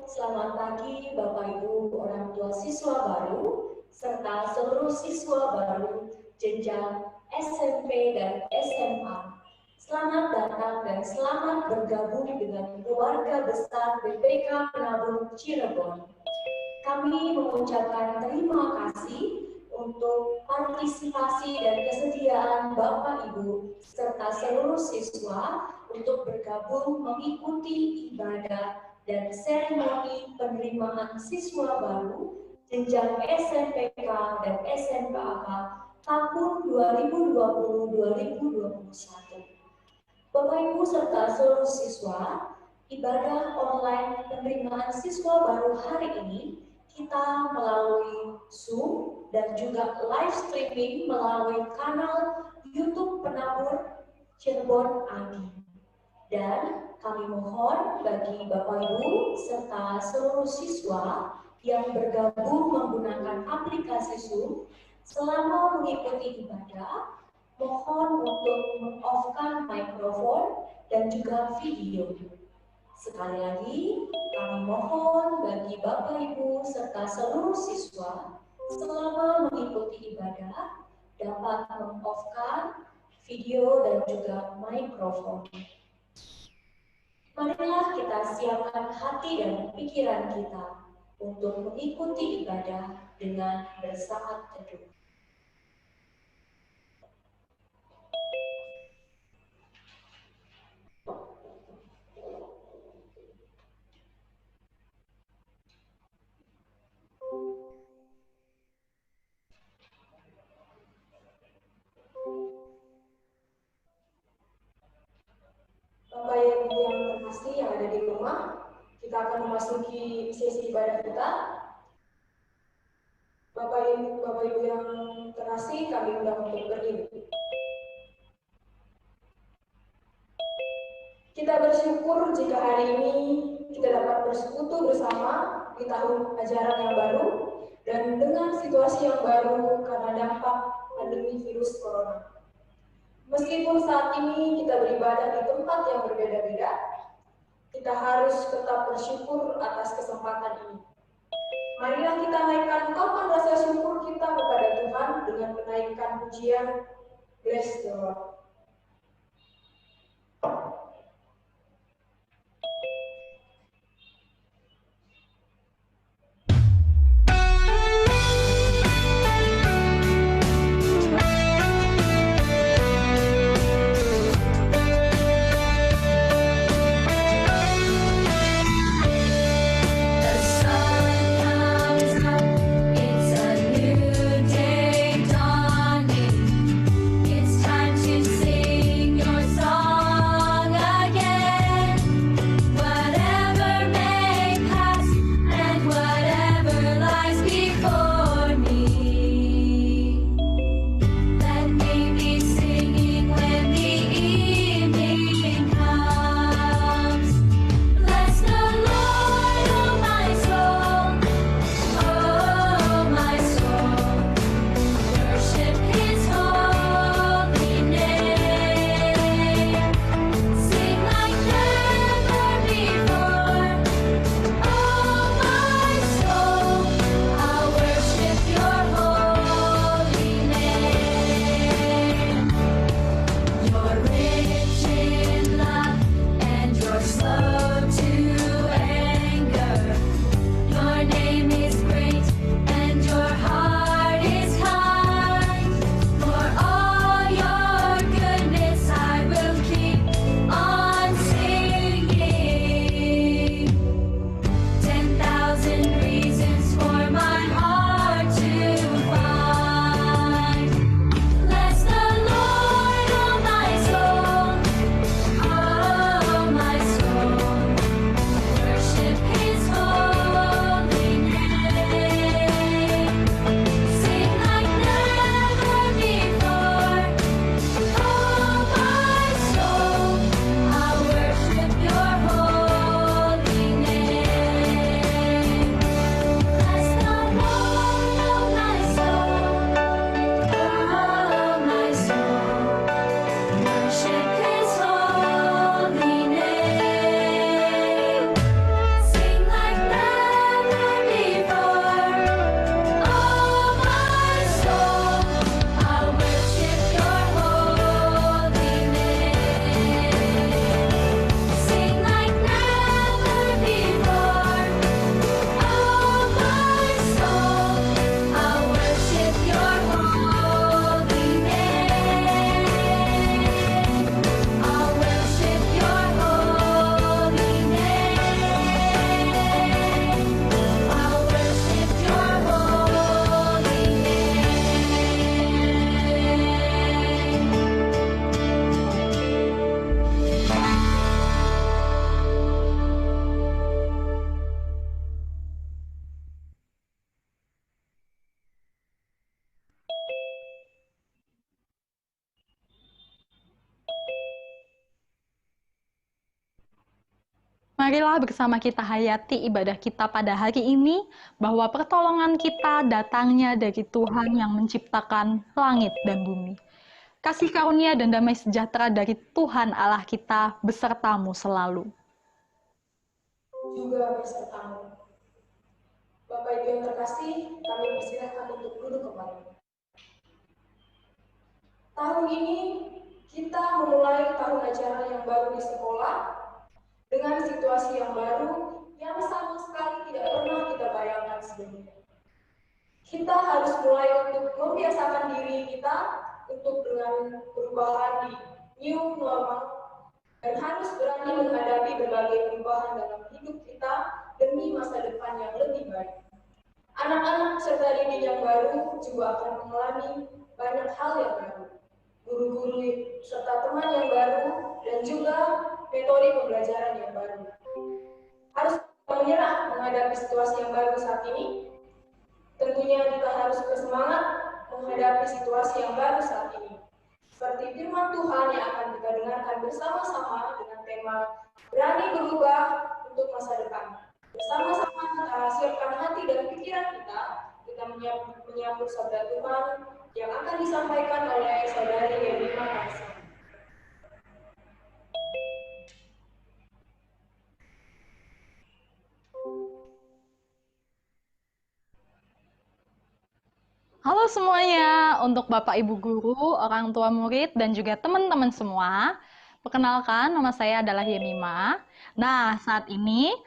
Selamat pagi Bapak Ibu orang tua siswa baru, serta seluruh siswa baru jenjang SMP dan SMA. Selamat datang dan selamat bergabung dengan keluarga besar BPK Penabur Cirebon. Kami mengucapkan terima kasih untuk partisipasi dan kesediaan Bapak Ibu serta seluruh siswa untuk bergabung mengikuti ibadah dan seremoni penerimaan siswa baru jenjang SMPK dan SMPAK tahun 2020-2021. Bapak Ibu serta seluruh siswa, ibadah online penerimaan siswa baru hari ini kita melalui Zoom dan juga live streaming melalui kanal YouTube Penabur Cirebon Adi. Dan kami mohon bagi Bapak Ibu serta seluruh siswa yang bergabung menggunakan aplikasi Zoom selama mengikuti ibadah, mohon untuk meng-off-kan mikrofon dan juga video. Sekali lagi, kami mohon bagi Bapak Ibu serta seluruh siswa selama mengikuti ibadah dapat meng-off-kan video dan juga mikrofon. Marilah kita siapkan hati dan pikiran kita untuk mengikuti ibadah dengan bersaat teduh. Bapak Ibu yang terkasih yang ada di rumah, kita akan memasuki sesi ibadah kita. Bapak Ibu yang terkasih, kami undang untuk berdiri. Kita bersyukur jika hari ini kita dapat bersekutu bersama di tahun ajaran yang baru dan dengan situasi yang baru karena dampak pandemi virus corona. Meskipun saat ini kita beribadah di tempat yang berbeda-beda, kita harus tetap bersyukur atas kesempatan ini. Marilah kita naikkan ungkapan rasa syukur kita kepada Tuhan dengan menaikkan pujian Bless the Lord. It's time to marilah bersama kita hayati ibadah kita pada hari ini, bahwa pertolongan kita datangnya dari Tuhan yang menciptakan langit dan bumi. Kasih karunia dan damai sejahtera dari Tuhan Allah kita besertamu selalu. Juga besertamu. Bapak Ibu yang terkasih, kami persilahkan untuk duduk kembali. Tahun ini kita memulai tahun ajaran yang baru di sekolah dengan situasi yang baru yang sama sekali tidak pernah kita bayangkan sebelumnya. Kita harus mulai untuk membiasakan diri kita untuk dengan perubahan di new normal dan harus berani menghadapi berbagai perubahan dalam hidup kita demi masa depan yang lebih baik. Anak-anak serta didik yang baru juga akan mengalami banyak hal yang baru. Guru-guru serta teman yang baru dan juga metode pembelajaran yang baru. Harus menyerah menghadapi situasi yang baru saat ini. Tentunya kita harus bersemangat menghadapi situasi yang baru saat ini. Seperti firman Tuhan yang akan kita dengarkan bersama-sama dengan tema berani berubah untuk masa depan. Bersama-sama kita siapkan hati dan pikiran kita menyambut sabda Tuhan yang akan disampaikan oleh Saudari Yemima Kaisa. Halo semuanya, untuk Bapak Ibu Guru, orang tua murid, dan juga teman-teman semua. Perkenalkan, nama saya adalah Yemima. Nah, saat ini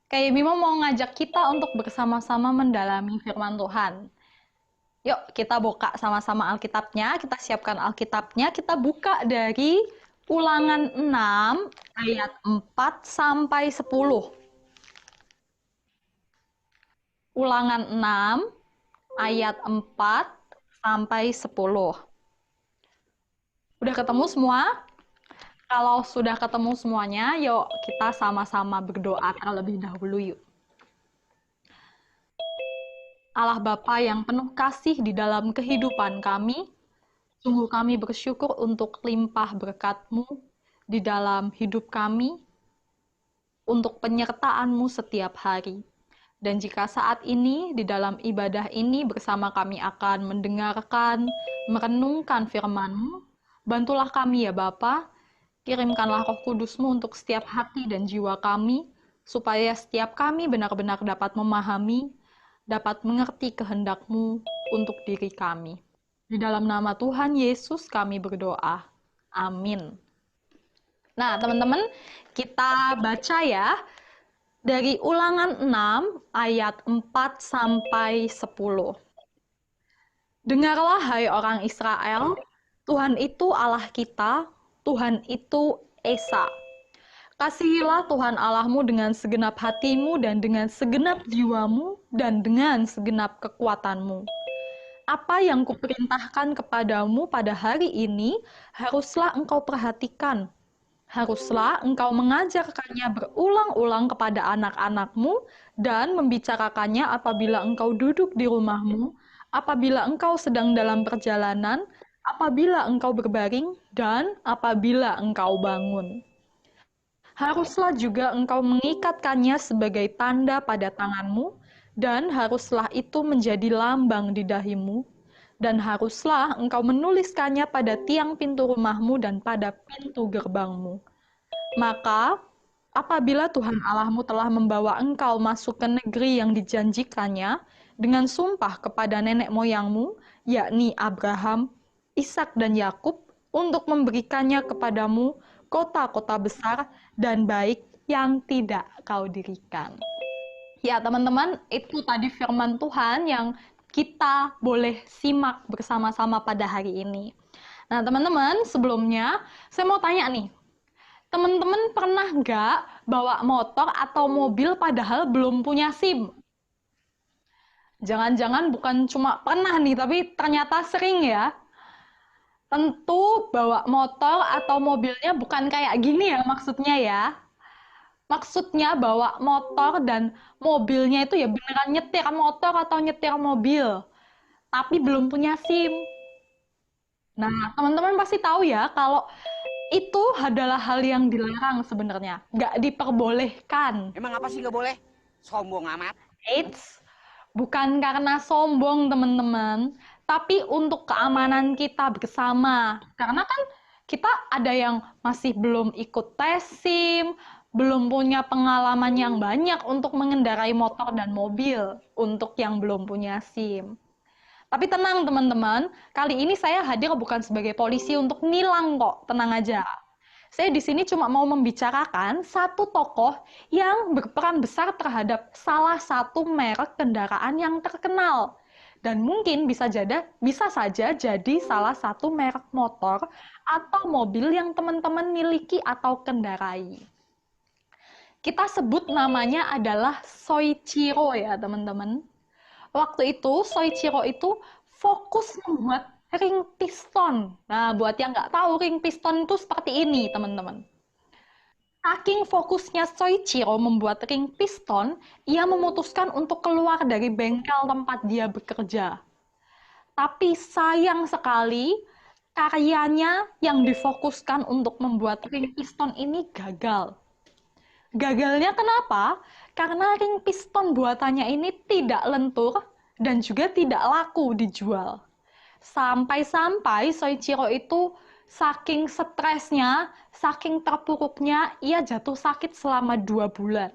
Kak Yemima mau ngajak kita untuk bersama-sama mendalami firman Tuhan. Yuk, kita buka sama-sama Alkitabnya, kita siapkan Alkitabnya, kita buka dari Ulangan 6 ayat 4 sampai 10. Ulangan 6 ayat 4 sampai 10. Udah ketemu semua? Kalau sudah ketemu semuanya, yuk kita sama-sama berdoa terlebih dahulu yuk. Allah Bapa yang penuh kasih di dalam kehidupan kami, sungguh kami bersyukur untuk limpah berkat-Mu di dalam hidup kami, untuk penyertaan-Mu setiap hari. Dan jika saat ini, di dalam ibadah ini bersama kami akan mendengarkan, merenungkan firman-Mu, bantulah kami ya Bapa, kirimkanlah Roh Kudus-Mu untuk setiap hati dan jiwa kami, supaya setiap kami benar-benar dapat memahami, dapat mengerti kehendak-Mu untuk diri kami. Di dalam nama Tuhan Yesus kami berdoa. Amin. Nah, teman-teman, kita baca ya, dari Ulangan 6 ayat 4 sampai 10. Dengarlah hai orang Israel, Tuhan itu Allah kita, Tuhan itu Esa. Kasihilah Tuhan Allahmu dengan segenap hatimu dan dengan segenap jiwamu dan dengan segenap kekuatanmu. Apa yang kuperintahkan kepadamu pada hari ini haruslah engkau perhatikan. Haruslah engkau mengajarkannya berulang-ulang kepada anak-anakmu dan membicarakannya apabila engkau duduk di rumahmu, apabila engkau sedang dalam perjalanan, apabila engkau berbaring, dan apabila engkau bangun. Haruslah juga engkau mengikatkannya sebagai tanda pada tanganmu, dan haruslah itu menjadi lambang di dahimu, dan haruslah engkau menuliskannya pada tiang pintu rumahmu dan pada pintu gerbangmu. Maka, apabila Tuhan Allahmu telah membawa engkau masuk ke negeri yang dijanjikannya dengan sumpah kepada nenek moyangmu, yakni Abraham, Ishak dan Yakub, untuk memberikannya kepadamu kota-kota besar dan baik yang tidak kau dirikan. Ya teman-teman, itu tadi firman Tuhan yang kita boleh simak bersama-sama pada hari ini. Nah teman-teman, sebelumnya saya mau tanya nih, teman-teman pernah nggak bawa motor atau mobil padahal belum punya SIM? Jangan-jangan bukan cuma pernah nih, tapi ternyata sering ya. Tentu bawa motor atau mobilnya bukan kayak gini ya maksudnya ya. Maksudnya bawa motor dan mobilnya itu ya beneran nyetir motor atau nyetir mobil, tapi belum punya SIM. Nah, teman-teman pasti tahu ya kalau Itu adalah hal yang dilarang sebenarnya, nggak diperbolehkan. Emang apa sih nggak boleh? Sombong amat. Eits, bukan karena sombong teman-teman, tapi untuk keamanan kita bersama. Karena kan kita ada yang masih belum ikut tes SIM, belum punya pengalaman yang banyak untuk mengendarai motor dan mobil untuk yang belum punya SIM. Tapi tenang teman-teman, kali ini saya hadir bukan sebagai polisi untuk nilang kok, tenang aja. Saya di sini cuma mau membicarakan satu tokoh yang berperan besar terhadap salah satu merek kendaraan yang terkenal. Dan mungkin bisa saja jadi salah satu merek motor atau mobil yang teman-teman miliki atau kendarai. Kita sebut namanya adalah Soichiro ya teman-teman. Waktu itu Soichiro itu fokus membuat ring piston. Nah, buat yang nggak tahu, ring piston itu seperti ini, teman-teman. Saking fokusnya Soichiro membuat ring piston, ia memutuskan untuk keluar dari bengkel tempat dia bekerja. Tapi sayang sekali, karyanya yang difokuskan untuk membuat ring piston ini gagal. Gagalnya kenapa? Karena ring piston buatannya ini tidak lentur dan juga tidak laku dijual. Sampai-sampai Soichiro itu saking stresnya, saking terpuruknya, ia jatuh sakit selama 2 bulan.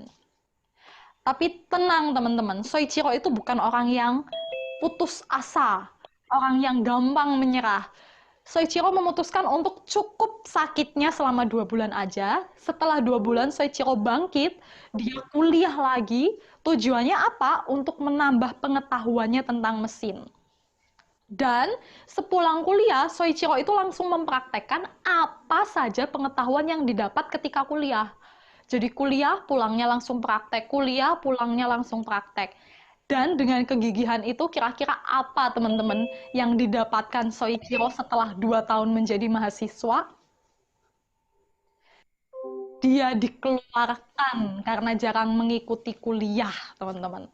Tapi tenang teman-teman, Soichiro itu bukan orang yang putus asa, orang yang gampang menyerah. Soichiro memutuskan untuk cukup sakitnya selama 2 bulan aja. Setelah 2 bulan Soichiro bangkit, dia kuliah lagi. Tujuannya apa? Untuk menambah pengetahuannya tentang mesin. Dan sepulang kuliah, Soichiro itu langsung mempraktekkan apa saja pengetahuan yang didapat ketika kuliah. Jadi kuliah, pulangnya langsung praktek. Kuliah, pulangnya langsung praktek. Dan dengan kegigihan itu, kira-kira apa teman-teman yang didapatkan Soichiro setelah 2 tahun menjadi mahasiswa? Dia dikeluarkan karena jarang mengikuti kuliah, teman-teman.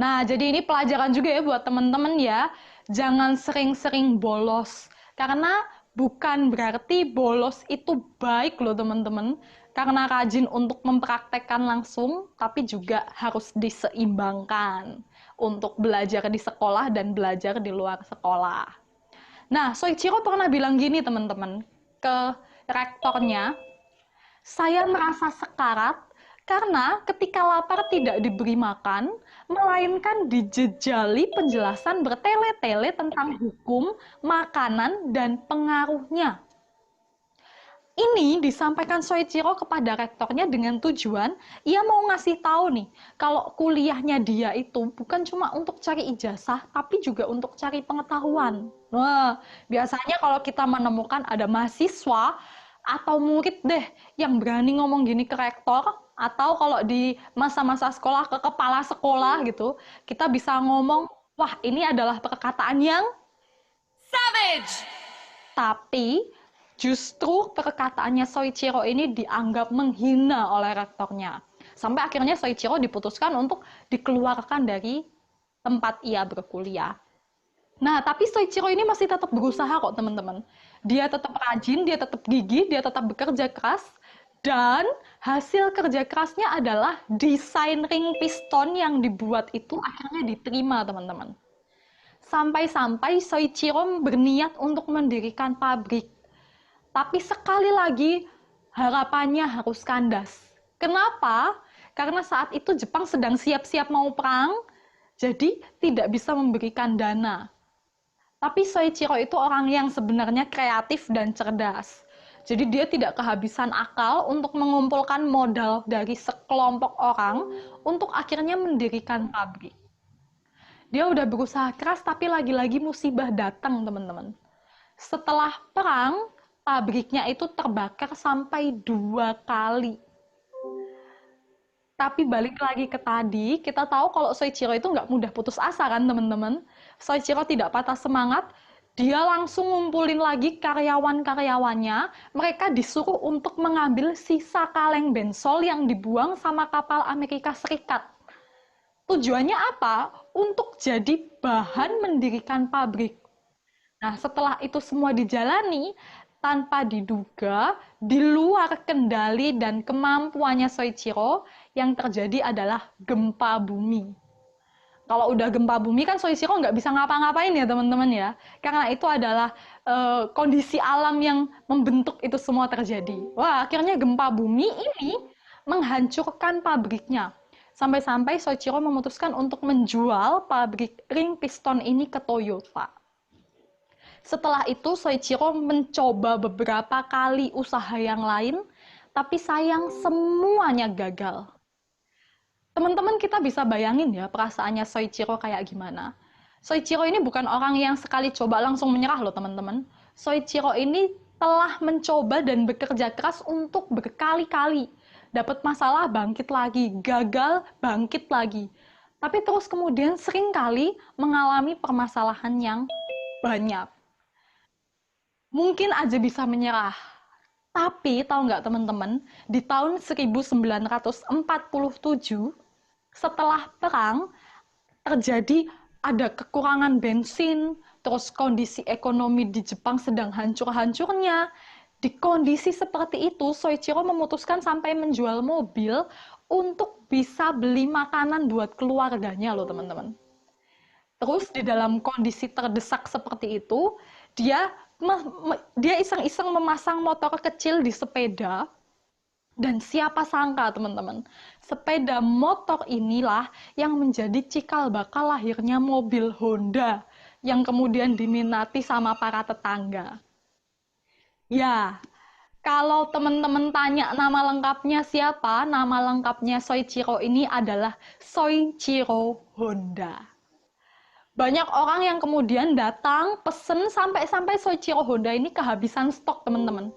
Nah, jadi ini pelajaran juga ya buat teman-teman ya. Jangan sering-sering bolos. Karena bukan berarti bolos itu baik loh teman-teman. Karena rajin untuk mempraktekkan langsung, tapi juga harus diseimbangkan untuk belajar di sekolah dan belajar di luar sekolah. Nah, Soichiro pernah bilang gini teman-teman ke rektornya, saya merasa sekarat karena ketika lapar tidak diberi makan, melainkan dijejali penjelasan bertele-tele tentang hukum, makanan, dan pengaruhnya. Ini disampaikan Soichiro kepada rektornya dengan tujuan ia mau ngasih tahu nih, kalau kuliahnya dia itu bukan cuma untuk cari ijazah, tapi juga untuk cari pengetahuan. Nah, biasanya kalau kita menemukan ada mahasiswa atau murid deh yang berani ngomong gini ke rektor, atau kalau di masa-masa sekolah ke kepala sekolah gitu, kita bisa ngomong, wah ini adalah perkataan yang Savage! tapi justru perkataannya Soichiro ini dianggap menghina oleh rektornya. Sampai akhirnya Soichiro diputuskan untuk dikeluarkan dari tempat ia berkuliah. Nah, tapi Soichiro ini masih tetap berusaha kok, teman-teman. Dia tetap rajin, dia tetap gigih, dia tetap bekerja keras, dan hasil kerja kerasnya adalah desain ring piston yang dibuat itu akhirnya diterima, teman-teman. Sampai-sampai Soichiro berniat untuk mendirikan pabrik. Tapi sekali lagi, harapannya harus kandas. Kenapa? Karena saat itu Jepang sedang siap-siap mau perang, jadi tidak bisa memberikan dana. Tapi Soichiro itu orang yang sebenarnya kreatif dan cerdas. Jadi dia tidak kehabisan akal untuk mengumpulkan modal dari sekelompok orang untuk akhirnya mendirikan pabrik. Dia udah berusaha keras tapi lagi-lagi musibah datang, teman-teman. Setelah perang, pabriknya itu terbakar sampai 2 kali. Tapi balik lagi ke tadi, kita tahu kalau Soichiro itu nggak mudah putus asa kan teman-teman. Soichiro tidak patah semangat, dia langsung ngumpulin lagi karyawan-karyawannya, mereka disuruh untuk mengambil sisa kaleng bensol yang dibuang sama kapal Amerika Serikat. Tujuannya apa? Untuk jadi bahan mendirikan pabrik. Nah, setelah itu semua dijalani, tanpa diduga, di luar kendali dan kemampuannya Soichiro, yang terjadi adalah gempa bumi. Kalau udah gempa bumi kan Soichiro nggak bisa ngapa-ngapain ya teman-teman ya. Karena itu adalah kondisi alam yang membentuk itu semua terjadi. Wah, akhirnya gempa bumi ini menghancurkan pabriknya. Sampai-sampai Soichiro memutuskan untuk menjual pabrik ring piston ini ke Toyota. Setelah itu Soichiro mencoba beberapa kali usaha yang lain, tapi sayang semuanya gagal. Teman-teman kita bisa bayangin ya perasaannya Soichiro kayak gimana. Soichiro ini bukan orang yang sekali coba langsung menyerah loh teman-teman. Soichiro ini telah mencoba dan bekerja keras untuk berkali-kali. Dapat masalah, bangkit lagi. Gagal, bangkit lagi. Tapi terus kemudian seringkali mengalami permasalahan yang banyak. Mungkin aja bisa menyerah. Tapi tahu nggak teman-teman, di tahun 1947, setelah perang, terjadi ada kekurangan bensin, terus kondisi ekonomi di Jepang sedang hancur-hancurnya. Di kondisi seperti itu, Soichiro memutuskan sampai menjual mobil untuk bisa beli makanan buat keluarganya loh teman-teman. Terus di dalam kondisi terdesak seperti itu, dia iseng-iseng memasang motor kecil di sepeda. Dan siapa sangka teman-teman, sepeda motor inilah yang menjadi cikal bakal lahirnya mobil Honda yang kemudian diminati sama para tetangga. Ya, kalau teman-teman tanya nama lengkapnya siapa, nama lengkapnya Soichiro ini adalah Soichiro Honda. Banyak orang yang kemudian datang pesen sampai Soichiro Honda ini kehabisan stok teman-teman.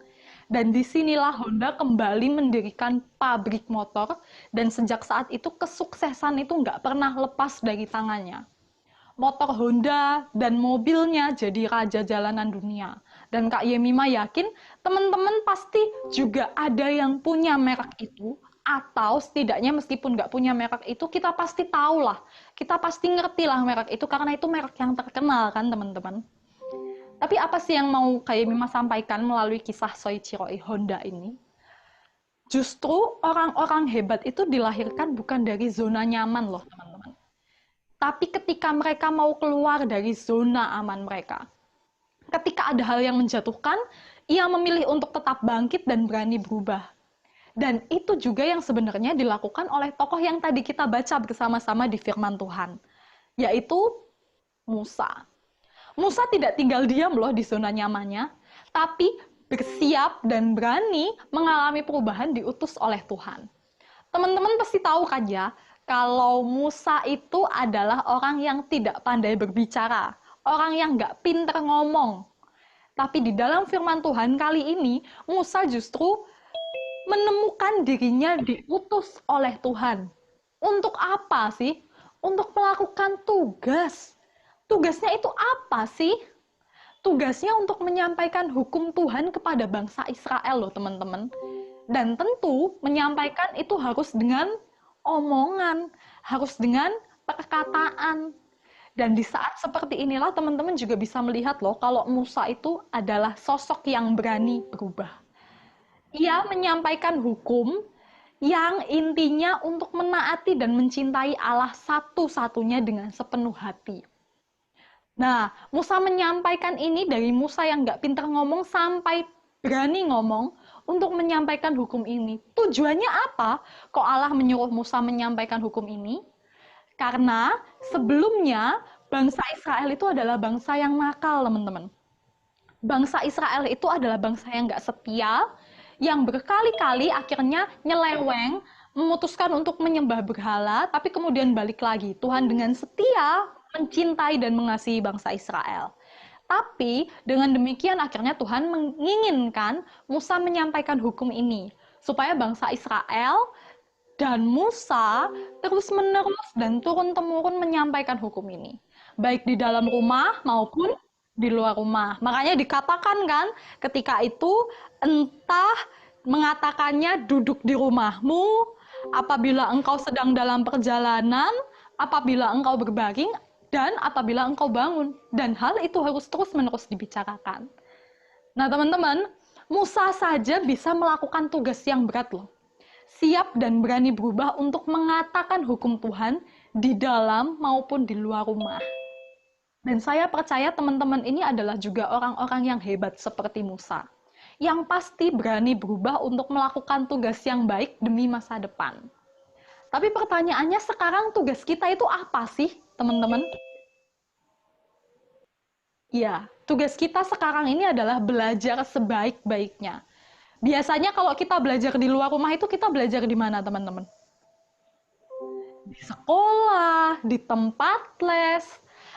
Dan disinilah Honda kembali mendirikan pabrik motor, dan sejak saat itu kesuksesan itu nggak pernah lepas dari tangannya. Motor Honda dan mobilnya jadi raja jalanan dunia. Dan Kak Yemima yakin teman-teman pasti juga ada yang punya merek itu, atau setidaknya meskipun nggak punya merek itu, kita pasti tahu lah, kita pasti ngerti lah merek itu, karena itu merek yang terkenal kan teman-teman. Tapi apa sih yang mau Kak Yemima sampaikan melalui kisah Soichiro Honda ini? Justru orang-orang hebat itu dilahirkan bukan dari zona nyaman loh teman-teman. Tapi ketika mereka mau keluar dari zona aman mereka. Ketika ada hal yang menjatuhkan, ia memilih untuk tetap bangkit dan berani berubah. Dan itu juga yang sebenarnya dilakukan oleh tokoh yang tadi kita baca bersama-sama di firman Tuhan, yaitu Musa. Musa tidak tinggal diam loh di zona nyamannya, tapi bersiap dan berani mengalami perubahan diutus oleh Tuhan. Teman-teman pasti tahu kan ya, kalau Musa itu adalah orang yang tidak pandai berbicara, orang yang nggak pinter ngomong. Tapi di dalam firman Tuhan kali ini, Musa justru menemukan dirinya diutus oleh Tuhan. Untuk apa sih? Untuk melakukan tugas. Tugasnya itu apa sih? Tugasnya untuk menyampaikan hukum Tuhan kepada bangsa Israel loh teman-teman. Dan tentu menyampaikan itu harus dengan omongan, harus dengan perkataan. Dan di saat seperti inilah teman-teman juga bisa melihat loh kalau Musa itu adalah sosok yang berani berubah. Ia menyampaikan hukum yang intinya untuk menaati dan mencintai Allah satu-satunya dengan sepenuh hati. Nah, Musa menyampaikan ini dari Musa yang nggak pintar ngomong sampai berani ngomong untuk menyampaikan hukum ini. Tujuannya apa? Kok Allah menyuruh Musa menyampaikan hukum ini? Karena sebelumnya bangsa Israel itu adalah bangsa yang nakal, teman-teman. Bangsa Israel itu adalah bangsa yang nggak setia, yang berkali-kali akhirnya nyeleweng, memutuskan untuk menyembah berhala, tapi kemudian balik lagi. Tuhan dengan setia mencintai dan mengasihi bangsa Israel. Tapi dengan demikian akhirnya Tuhan menginginkan Musa menyampaikan hukum ini, supaya bangsa Israel dan Musa terus-menerus dan turun-temurun menyampaikan hukum ini, baik di dalam rumah maupun di luar rumah. Makanya dikatakan kan, ketika itu entah mengatakannya duduk di rumahmu, apabila engkau sedang dalam perjalanan, apabila engkau berbaring, dan apabila engkau bangun. Dan hal itu harus terus-menerus dibicarakan. Nah, teman-teman, Musa saja bisa melakukan tugas yang berat loh. Siap dan berani berubah untuk mengatakan hukum Tuhan di dalam maupun di luar rumah. Dan saya percaya teman-teman ini adalah juga orang-orang yang hebat seperti Musa, yang pasti berani berubah untuk melakukan tugas yang baik demi masa depan. Tapi pertanyaannya sekarang tugas kita itu apa sih, teman-teman? Ya, tugas kita sekarang ini adalah belajar sebaik-baiknya. Biasanya kalau kita belajar di luar rumah itu kita belajar di mana, teman-teman? Di sekolah, di tempat les.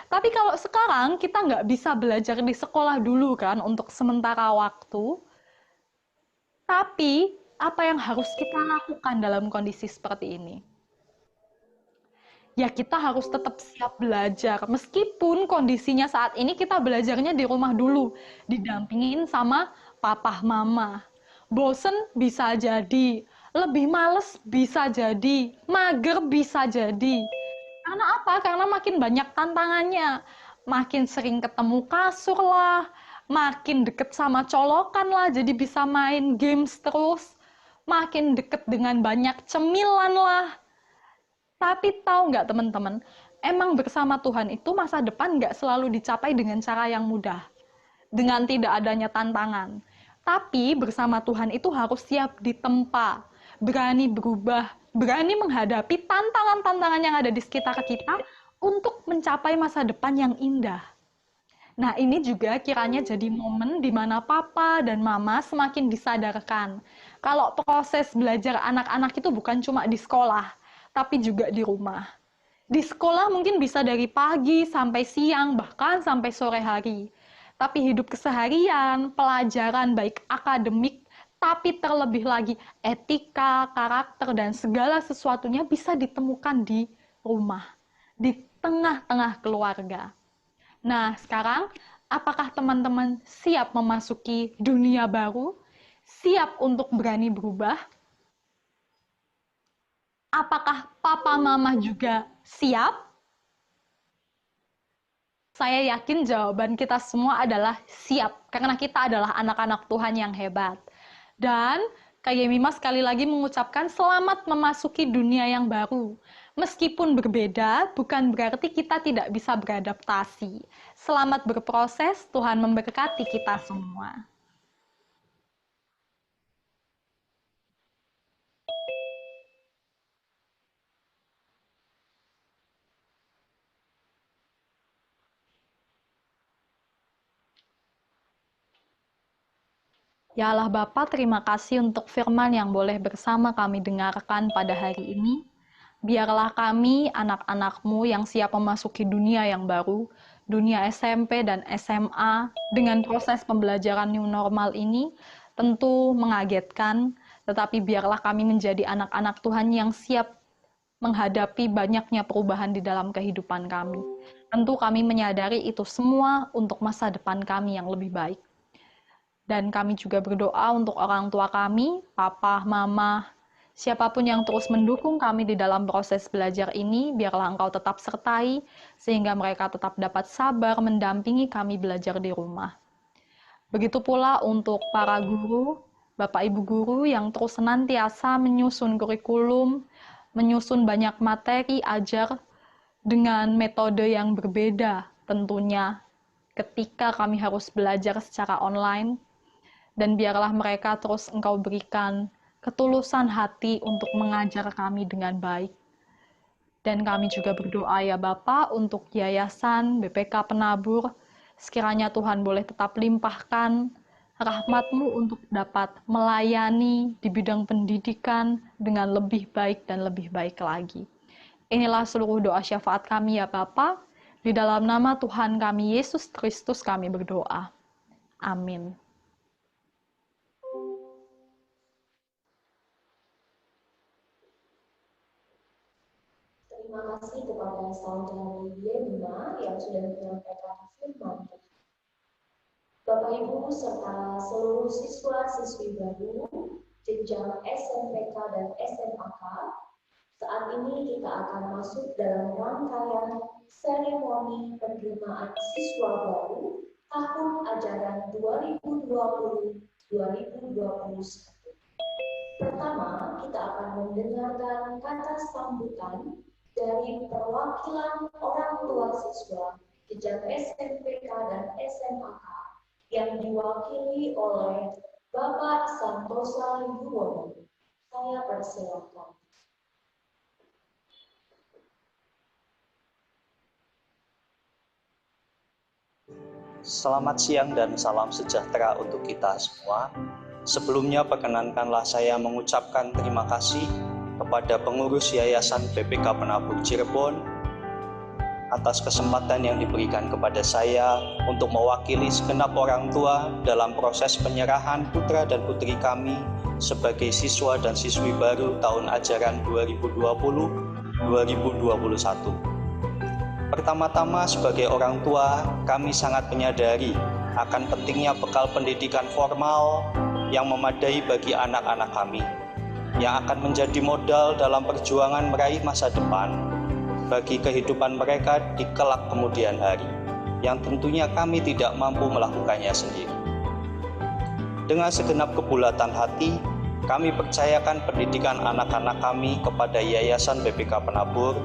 Tapi kalau sekarang kita nggak bisa belajar di sekolah dulu kan untuk sementara waktu. Tapi apa yang harus kita lakukan dalam kondisi seperti ini? Ya kita harus tetap siap belajar. Meskipun kondisinya saat ini kita belajarnya di rumah dulu. Didampingin sama papa mama. Bosen bisa jadi. Lebih males bisa jadi. Mager bisa jadi. Karena apa? Karena makin banyak tantangannya. Makin sering ketemu kasur lah. Makin deket sama colokan lah. Jadi bisa main games terus. Makin deket dengan banyak cemilan lah. Tapi tahu nggak teman-teman, emang bersama Tuhan itu masa depan nggak selalu dicapai dengan cara yang mudah, dengan tidak adanya tantangan. Tapi bersama Tuhan itu harus siap ditempa, berani berubah, berani menghadapi tantangan-tantangan yang ada di sekitar kita untuk mencapai masa depan yang indah. Nah, ini juga kiranya jadi momen di mana papa dan mama semakin disadarkan. Kalau proses belajar anak-anak itu bukan cuma di sekolah, tapi juga di rumah. Di sekolah mungkin bisa dari pagi sampai siang, bahkan sampai sore hari. Tapi hidup keseharian, pelajaran baik akademik, tapi terlebih lagi etika, karakter, dan segala sesuatunya bisa ditemukan di rumah, di tengah-tengah keluarga. Nah, sekarang apakah teman-teman siap memasuki dunia baru? Siap untuk berani berubah? Apakah papa mama juga siap? Saya yakin jawaban kita semua adalah siap, karena kita adalah anak-anak Tuhan yang hebat. Dan Kak Yemima sekali lagi mengucapkan selamat memasuki dunia yang baru. Meskipun berbeda, bukan berarti kita tidak bisa beradaptasi. Selamat berproses, Tuhan memberkati kita semua. Ya Allah Bapa, terima kasih untuk firman yang boleh bersama kami dengarkan pada hari ini. Biarlah kami, anak-anak-Mu yang siap memasuki dunia yang baru, dunia SMP dan SMA, dengan proses pembelajaran new normal ini, tentu mengagetkan, tetapi biarlah kami menjadi anak-anak Tuhan yang siap menghadapi banyaknya perubahan di dalam kehidupan kami. Tentu kami menyadari itu semua untuk masa depan kami yang lebih baik. Dan kami juga berdoa untuk orang tua kami, papa, mama, siapapun yang terus mendukung kami di dalam proses belajar ini, biarlah Engkau tetap sertai, sehingga mereka tetap dapat sabar mendampingi kami belajar di rumah. Begitu pula untuk para guru, Bapak Ibu guru yang terus senantiasa menyusun kurikulum, menyusun banyak materi ajar dengan metode yang berbeda tentunya ketika kami harus belajar secara online. Dan biarlah mereka terus Engkau berikan ketulusan hati untuk mengajar kami dengan baik. Dan kami juga berdoa ya Bapa untuk Yayasan BPK Penabur, sekiranya Tuhan boleh tetap limpahkan rahmat-Mu untuk dapat melayani di bidang pendidikan dengan lebih baik dan lebih baik lagi. Inilah seluruh doa syafaat kami ya Bapa, di dalam nama Tuhan kami Yesus Kristus kami berdoa. Amin. Terima kasih kepada saudari Yemima yang sudah menyampaikan firman Tuhan. Bapak Ibu serta seluruh siswa-siswi baru jenjang SMPK dan SMAK, saat ini kita akan masuk dalam rangkaian seremoni penerimaan siswa baru tahun ajaran 2020-2021. Pertama, kita akan mendengarkan kata sambutan dari perwakilan orang tua siswa jenjang SMPK dan SMAK yang diwakili oleh Bapak Santosa Yuwono. Saya persilakan. Selamat siang dan salam sejahtera untuk kita semua. Sebelumnya perkenankanlah saya mengucapkan terima kasih kepada pengurus Yayasan BPK Penabur Cirebon atas kesempatan yang diberikan kepada saya untuk mewakili segenap orang tua dalam proses penyerahan putra dan putri kami sebagai siswa dan siswi baru tahun ajaran 2020-2021. Pertama-tama sebagai orang tua, kami sangat menyadari akan pentingnya bekal pendidikan formal yang memadai bagi anak-anak kami, yang akan menjadi modal dalam perjuangan meraih masa depan bagi kehidupan mereka di kelak kemudian hari, yang tentunya kami tidak mampu melakukannya sendiri. Dengan segenap kebulatan hati, kami percayakan pendidikan anak-anak kami kepada Yayasan BPK Penabur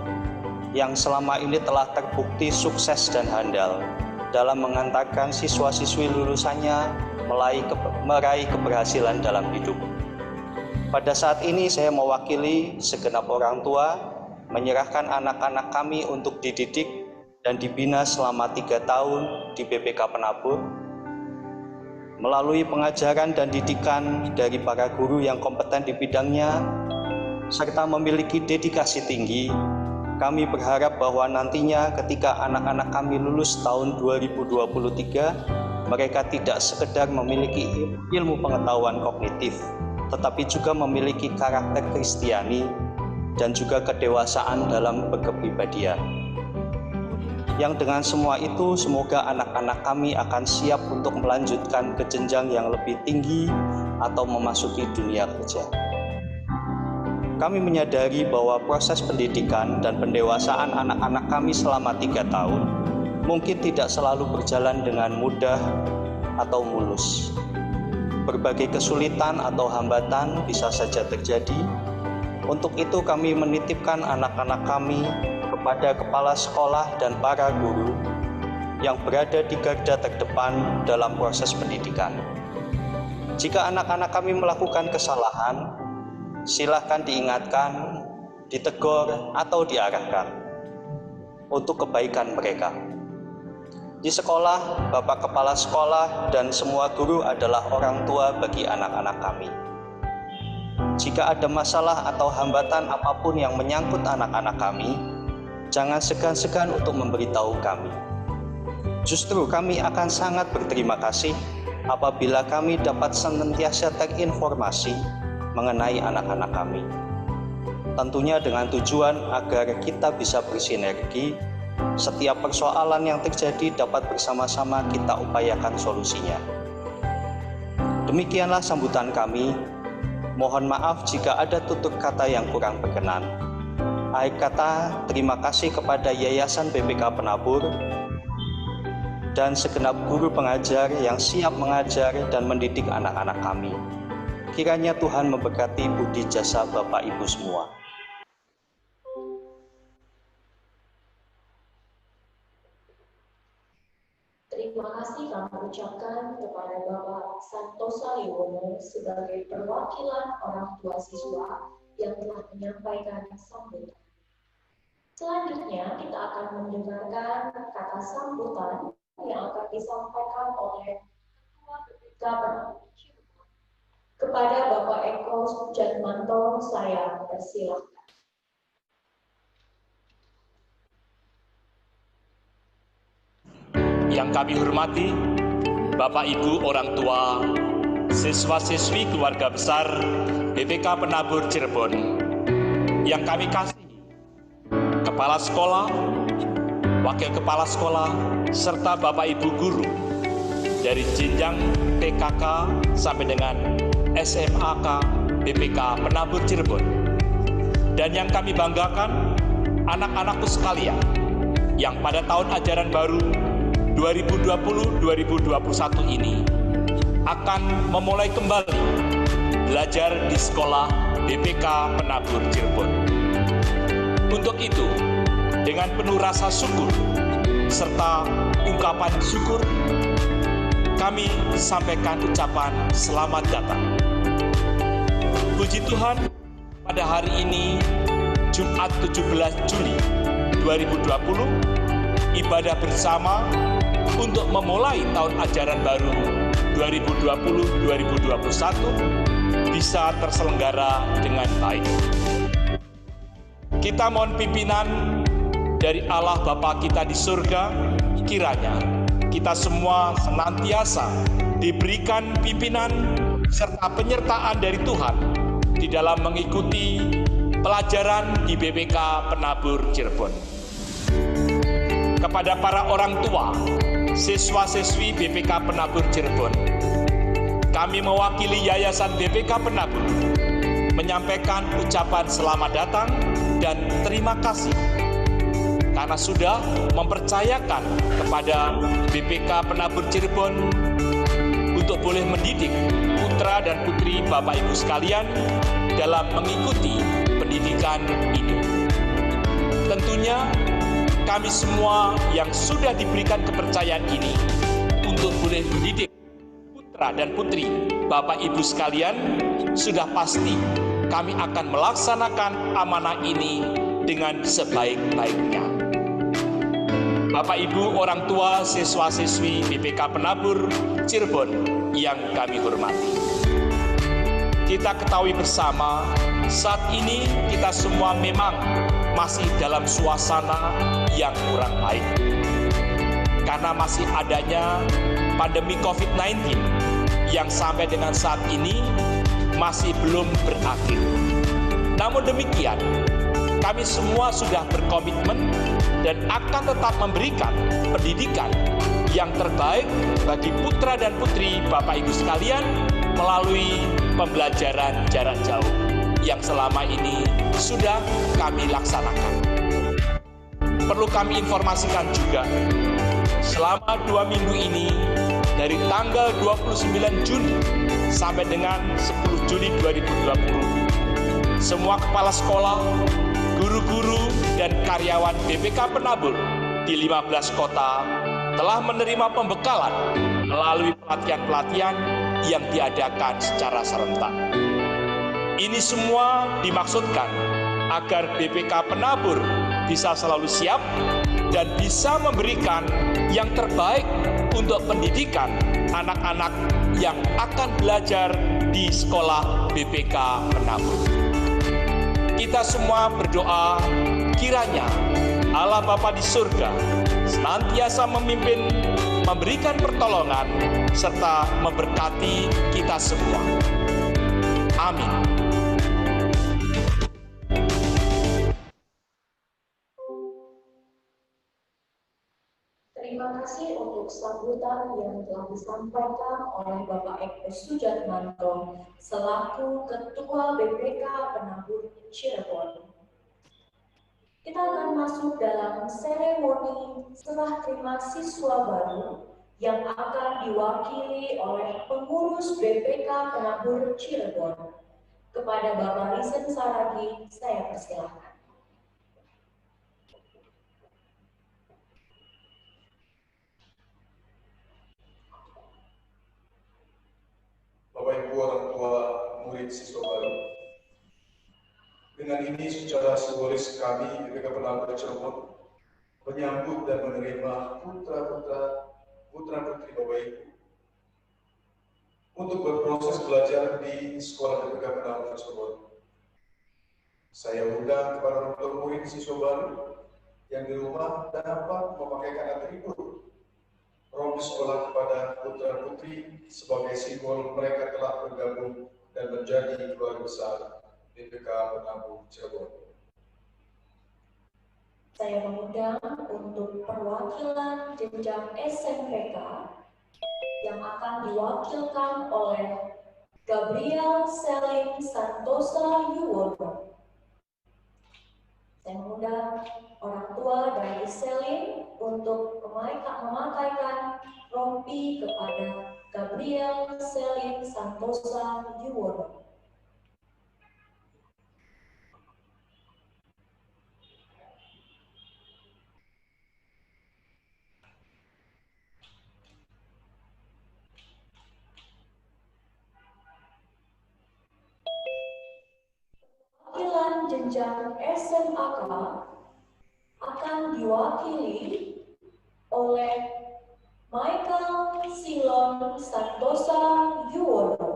yang selama ini telah terbukti sukses dan handal dalam mengantarkan siswa-siswi lulusannya meraih keberhasilan dalam hidup. Pada saat ini saya mewakili segenap orang tua menyerahkan anak-anak kami untuk dididik dan dibina selama 3 tahun di BPK Penabur melalui pengajaran dan didikan dari para guru yang kompeten di bidangnya serta memiliki dedikasi tinggi. Kami berharap bahwa nantinya ketika anak-anak kami lulus tahun 2023, mereka tidak sekedar memiliki ilmu pengetahuan kognitif, tetapi juga memiliki karakter Kristiani dan juga kedewasaan dalam berkepribadian. Yang dengan semua itu, semoga anak-anak kami akan siap untuk melanjutkan ke jenjang yang lebih tinggi atau memasuki dunia kerja. Kami menyadari bahwa proses pendidikan dan pendewasaan anak-anak kami selama 3 tahun mungkin tidak selalu berjalan dengan mudah atau mulus. Berbagai kesulitan atau hambatan bisa saja terjadi. Untuk itu kami menitipkan anak-anak kami kepada kepala sekolah dan para guru yang berada di garda terdepan dalam proses pendidikan. Jika anak-anak kami melakukan kesalahan, silakan diingatkan, ditegur, atau diarahkan untuk kebaikan mereka. Di sekolah, Bapak Kepala Sekolah dan semua guru adalah orang tua bagi anak-anak kami. Jika ada masalah atau hambatan apapun yang menyangkut anak-anak kami, jangan segan-segan untuk memberitahu kami. Justru kami akan sangat berterima kasih apabila kami dapat senantiasa terinformasi mengenai anak-anak kami. Tentunya dengan tujuan agar kita bisa bersinergi, setiap persoalan yang terjadi dapat bersama-sama kita upayakan solusinya. Demikianlah sambutan kami. Mohon maaf jika ada tutur kata yang kurang berkenan. Akhir kata, terima kasih kepada Yayasan BPK Penabur dan segenap guru pengajar yang siap mengajar dan mendidik anak-anak kami. Kiranya Tuhan memberkati budi jasa Bapak Ibu semua. Terima kasih kami ucapkan kepada Bapak Santosa Yuwono sebagai perwakilan orang tua siswa yang telah menyampaikan sambutan. Selanjutnya kita akan mendengarkan kata sambutan yang akan disampaikan oleh Ketua BPK kepada Bapak Eko Sujatmanto. Saya persilakan. Yang kami hormati Bapak Ibu orang tua, siswa-siswi keluarga besar BPK Penabur Cirebon. Yang kami kasihi Kepala Sekolah, Wakil Kepala Sekolah, serta Bapak Ibu Guru dari jenjang TKK sampai dengan SMAK BPK Penabur Cirebon. Dan yang kami banggakan, anak-anakku sekalian yang pada tahun ajaran baru 2020-2021 ini akan memulai kembali belajar di sekolah BPK Penabur Cirebon. Untuk itu, dengan penuh rasa syukur serta ungkapan syukur, kami sampaikan ucapan selamat datang. Puji Tuhan, pada hari ini, Jumat 17 Juli 2020, ibadah bersama untuk memulai tahun ajaran baru 2020-2021 bisa terselenggara dengan baik. Kita mohon pimpinan dari Allah Bapa kita di surga, kiranya kita semua senantiasa diberikan pimpinan serta penyertaan dari Tuhan di dalam mengikuti pelajaran di BPK Penabur Cirebon. Kepada para orang tua, siswa-siswi BPK Penabur Cirebon, kami mewakili Yayasan BPK Penabur menyampaikan ucapan selamat datang dan terima kasih karena sudah mempercayakan kepada BPK Penabur Cirebon untuk boleh mendidik putra dan putri Bapak Ibu sekalian dalam mengikuti pendidikan ini. Tentunya kami semua yang sudah diberikan kepercayaan ini untuk boleh mendidik putra dan putri Bapak Ibu sekalian, sudah pasti kami akan melaksanakan amanah ini dengan sebaik-baiknya. Bapak Ibu orang tua siswa-siswi BPK Penabur Cirebon yang kami hormati. Kita ketahui bersama, saat ini kita semua memang masih dalam suasana yang kurang baik. Karena masih adanya pandemi COVID-19 yang sampai dengan saat ini masih belum berakhir. Namun demikian, kami semua sudah berkomitmen dan akan tetap memberikan pendidikan yang terbaik bagi putra dan putri Bapak Ibu sekalian melalui pembelajaran jarak jauh yang selama ini sudah kami laksanakan. Perlu kami informasikan juga, selama 2 minggu ini, dari tanggal 29 Juni sampai dengan 10 Juli 2020, semua kepala sekolah, guru-guru, dan karyawan BPK Penabur di 15 kota telah menerima pembekalan melalui pelatihan-pelatihan yang diadakan secara serentak. Ini semua dimaksudkan agar BPK Penabur bisa selalu siap dan bisa memberikan yang terbaik untuk pendidikan anak-anak yang akan belajar di sekolah BPK Penabur. Kita semua berdoa kiranya Allah Bapa di surga senantiasa memimpin, memberikan pertolongan, serta memberkati kita semua. Amin. Terima kasih untuk sambutan yang telah disampaikan oleh Bapak Eko Sujatmanto selaku Ketua BPK Penabur Cirebon. Kita akan masuk dalam seremoni serah terima siswa baru yang akan diwakili oleh pengurus BPK Penabur Cirebon. Kepada Bapak Risen Saragi, saya persilahkan. Bapak Ibu orang tua murid siswa baru, dengan ini secara simbolis kami BPK Penabur Cirebon menyambut dan menerima putra-putri Bapak Ibu untuk berproses belajar di sekolah BPK Penabur Cirebon. Saya undang kepada orang tua murid siswa baru yang di rumah dan dapat memakaikan atribut rompi sekolah kepada putra-putri sebagai simbol mereka telah bergabung dan menjadi keluarga besar BPK Penabur Cirebon. Saya mengundang untuk perwakilan jenjang SMPK yang akan diwakilkan oleh Gabriel Selim Santosa Yuwono. Saya mengundang orang tua dari Selim untuk memakaikan rompi kepada Gabriel Selin Santosa Yuwono. Perwakilan jenjang SMAK akan diwakili oleh Michael Silon Santosa Yuwono.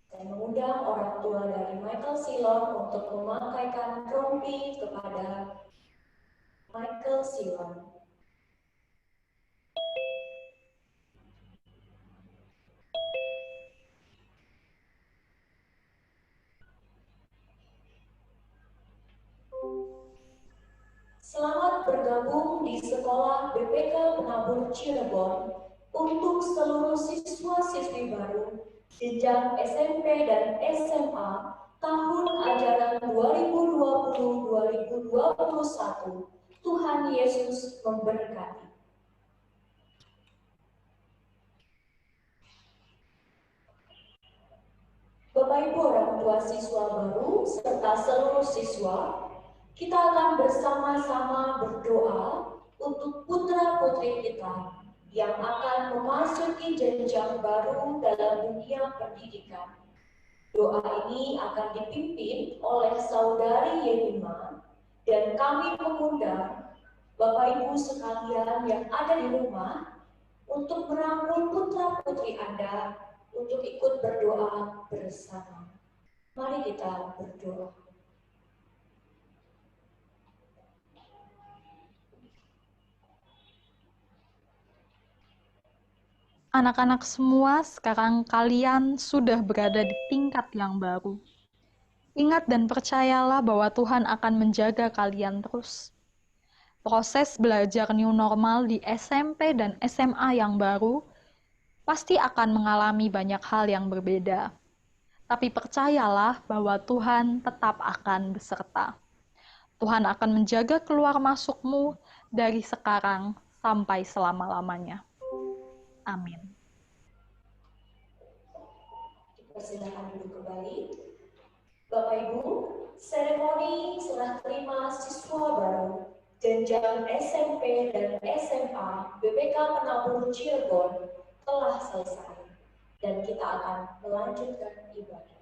Saya mengundang orang tua dari Michael Silon untuk memakaikan rompi kepada Michael Silon. Selamat bergabung di Sekolah BPK Penabur Cirebon untuk seluruh siswa-siswi baru jenjang SMP dan SMA tahun ajaran 2020-2021. Tuhan Yesus memberkati. Bapak Ibu orang tua siswa baru serta seluruh siswa, kita akan bersama-sama berdoa untuk putra-putri kita yang akan memasuki jenjang baru dalam dunia pendidikan. Doa ini akan dipimpin oleh Saudari Yemima dan kami mengundang Bapak Ibu sekalian yang ada di rumah untuk merangkul putra-putri Anda untuk ikut berdoa bersama. Mari kita berdoa. Anak-anak semua, sekarang kalian sudah berada di tingkat yang baru. Ingat dan percayalah bahwa Tuhan akan menjaga kalian terus. Proses belajar new normal di SMP dan SMA yang baru pasti akan mengalami banyak hal yang berbeda. Tapi percayalah bahwa Tuhan tetap akan beserta. Tuhan akan menjaga keluar masukmu dari sekarang sampai selama-lamanya. Amin. Persilakan duduk kembali. Bapak Ibu, seremoni serah terima siswa baru jenjang SMP dan SMA BPK Penabur Cirebon telah selesai dan kita akan melanjutkan ibadah.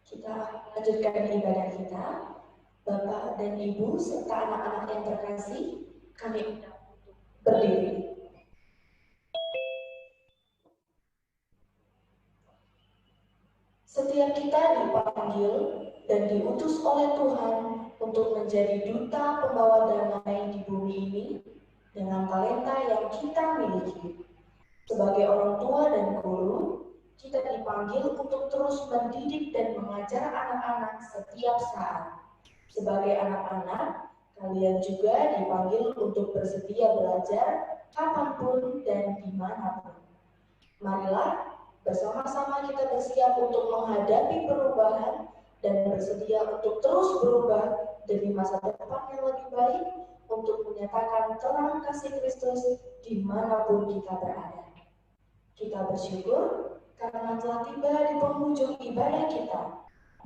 Kita lanjutkan ibadah kita. Bapak dan Ibu serta anak-anak yang terkasih, kami undang untuk berdiri. Setiap kita dipanggil dan diutus oleh Tuhan untuk menjadi duta pembawa damai di bumi ini dengan talenta yang kita miliki. Sebagai orang tua dan guru, kita dipanggil untuk terus mendidik dan mengajar anak-anak setiap saat. Sebagai anak-anak, kalian juga dipanggil untuk bersedia belajar kapanpun dan dimanapun. Marilah bersama-sama kita bersiap untuk menghadapi perubahan dan bersedia untuk terus berubah demi masa depan yang lebih baik untuk menyatakan terang kasih Kristus dimanapun kita berada. Kita bersyukur karena telah tiba di penghujung ibadah kita.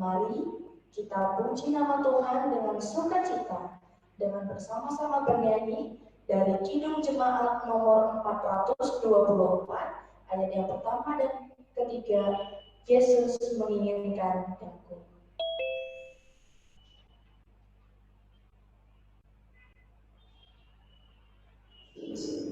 Mari kita puji nama Tuhan dengan sukacita, dengan bersama-sama bernyanyi dari Kidung Jemaat nomor 424, ayat yang pertama dan ketiga, Yesus menginginkan aku. Yesus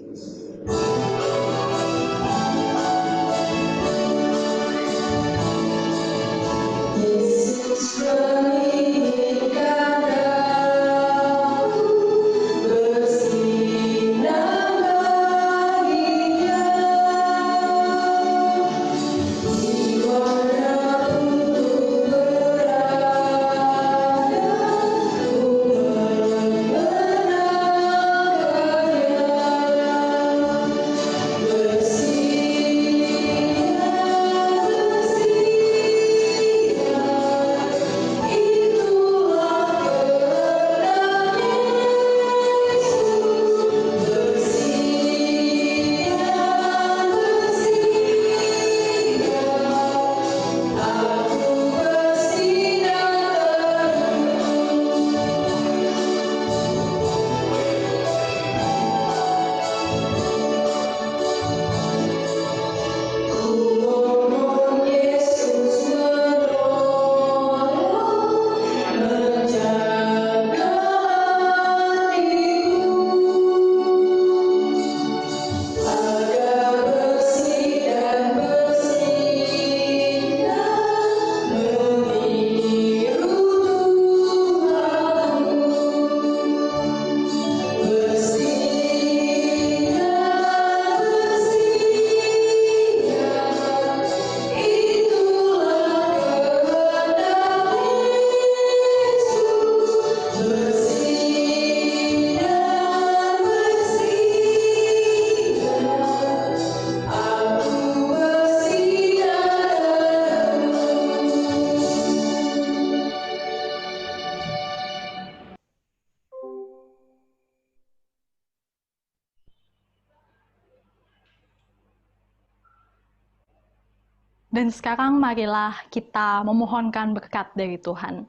Dan sekarang marilah kita memohonkan berkat dari Tuhan.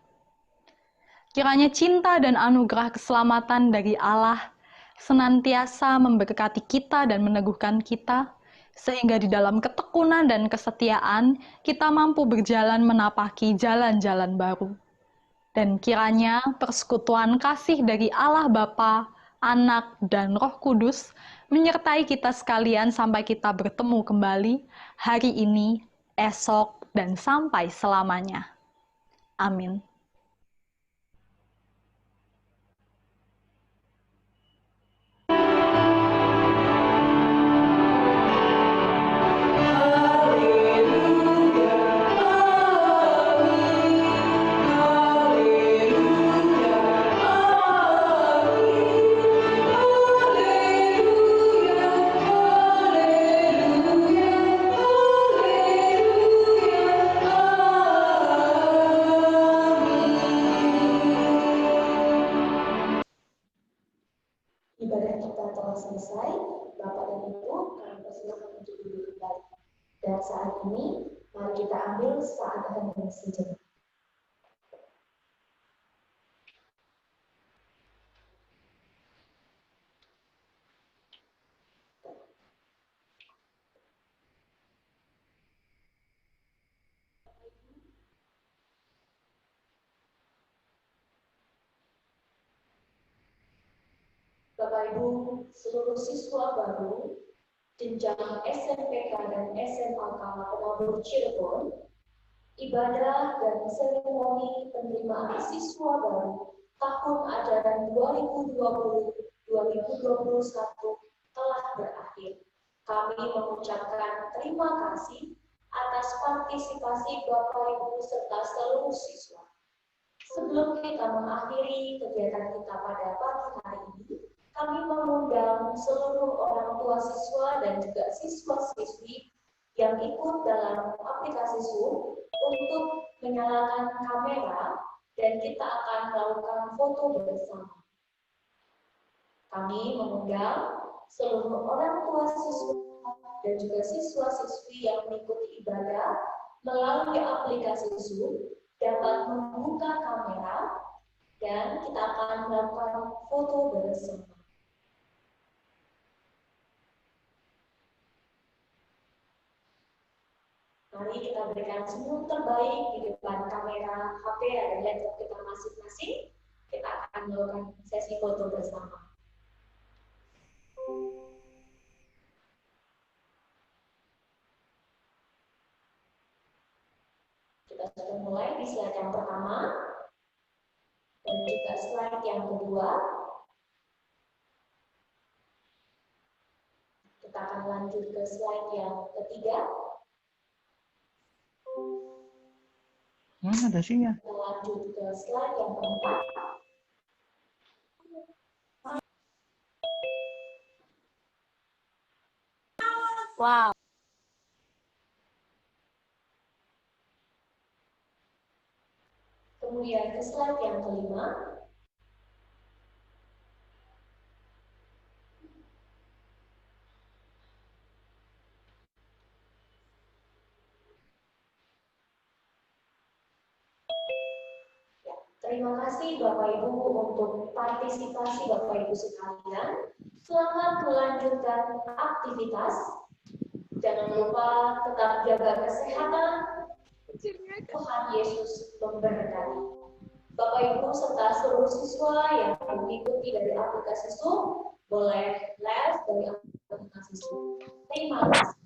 Kiranya cinta dan anugerah keselamatan dari Allah senantiasa memberkati kita dan meneguhkan kita, sehingga di dalam ketekunan dan kesetiaan kita mampu berjalan menapaki jalan-jalan baru. Dan kiranya persekutuan kasih dari Allah Bapa, Anak, dan Roh Kudus menyertai kita sekalian sampai kita bertemu kembali hari ini, esok, dan sampai selamanya. Amin. Ibadah kita telah selesai. Bapak dan Ibu, kami persilakan untuk duduk kembali. Dan saat ini, mari kita ambil saat hening sejenak. Bapak Ibu, seluruh siswa baru jenjang SMPK dan SMAK Penabur Cirebon, ibadah dan seremoni penerimaan siswa baru tahun ajaran 2020-2021 telah berakhir. Kami mengucapkan terima kasih atas partisipasi Bapak Ibu serta seluruh siswa. Sebelum kita mengakhiri kegiatan kita pada pagi hari ini, kami mengundang seluruh orang tua siswa dan juga siswa-siswi yang ikut dalam aplikasi Zoom untuk menyalakan kamera dan kita akan melakukan foto bersama. Kami mengundang seluruh orang tua siswa dan juga siswa-siswi yang mengikuti ibadah melalui aplikasi Zoom dapat membuka kamera dan kita akan melakukan foto bersama. Mari kita berikan senyum terbaik di depan kamera HP dan laptop kita masing-masing. Kita akan melakukan sesi foto bersama. Kita sudah mulai di slide yang pertama dan juga slide yang kedua. Kita akan lanjut ke slide yang ketiga. Mana ada sinyal? Kita lanjut ke slide yang keempat. Wow. Kemudian ke slide yang kelima. Terima kasih Bapak Ibu untuk partisipasi Bapak Ibu sekalian. Selamat melanjutkan aktivitas. Jangan lupa tetap jaga kesehatan. Tuhan Yesus memberkati. Bapak Ibu serta seluruh siswa yang mengikuti dari aplikasi Zoom boleh live dari aplikasi Zoom. Terima kasih.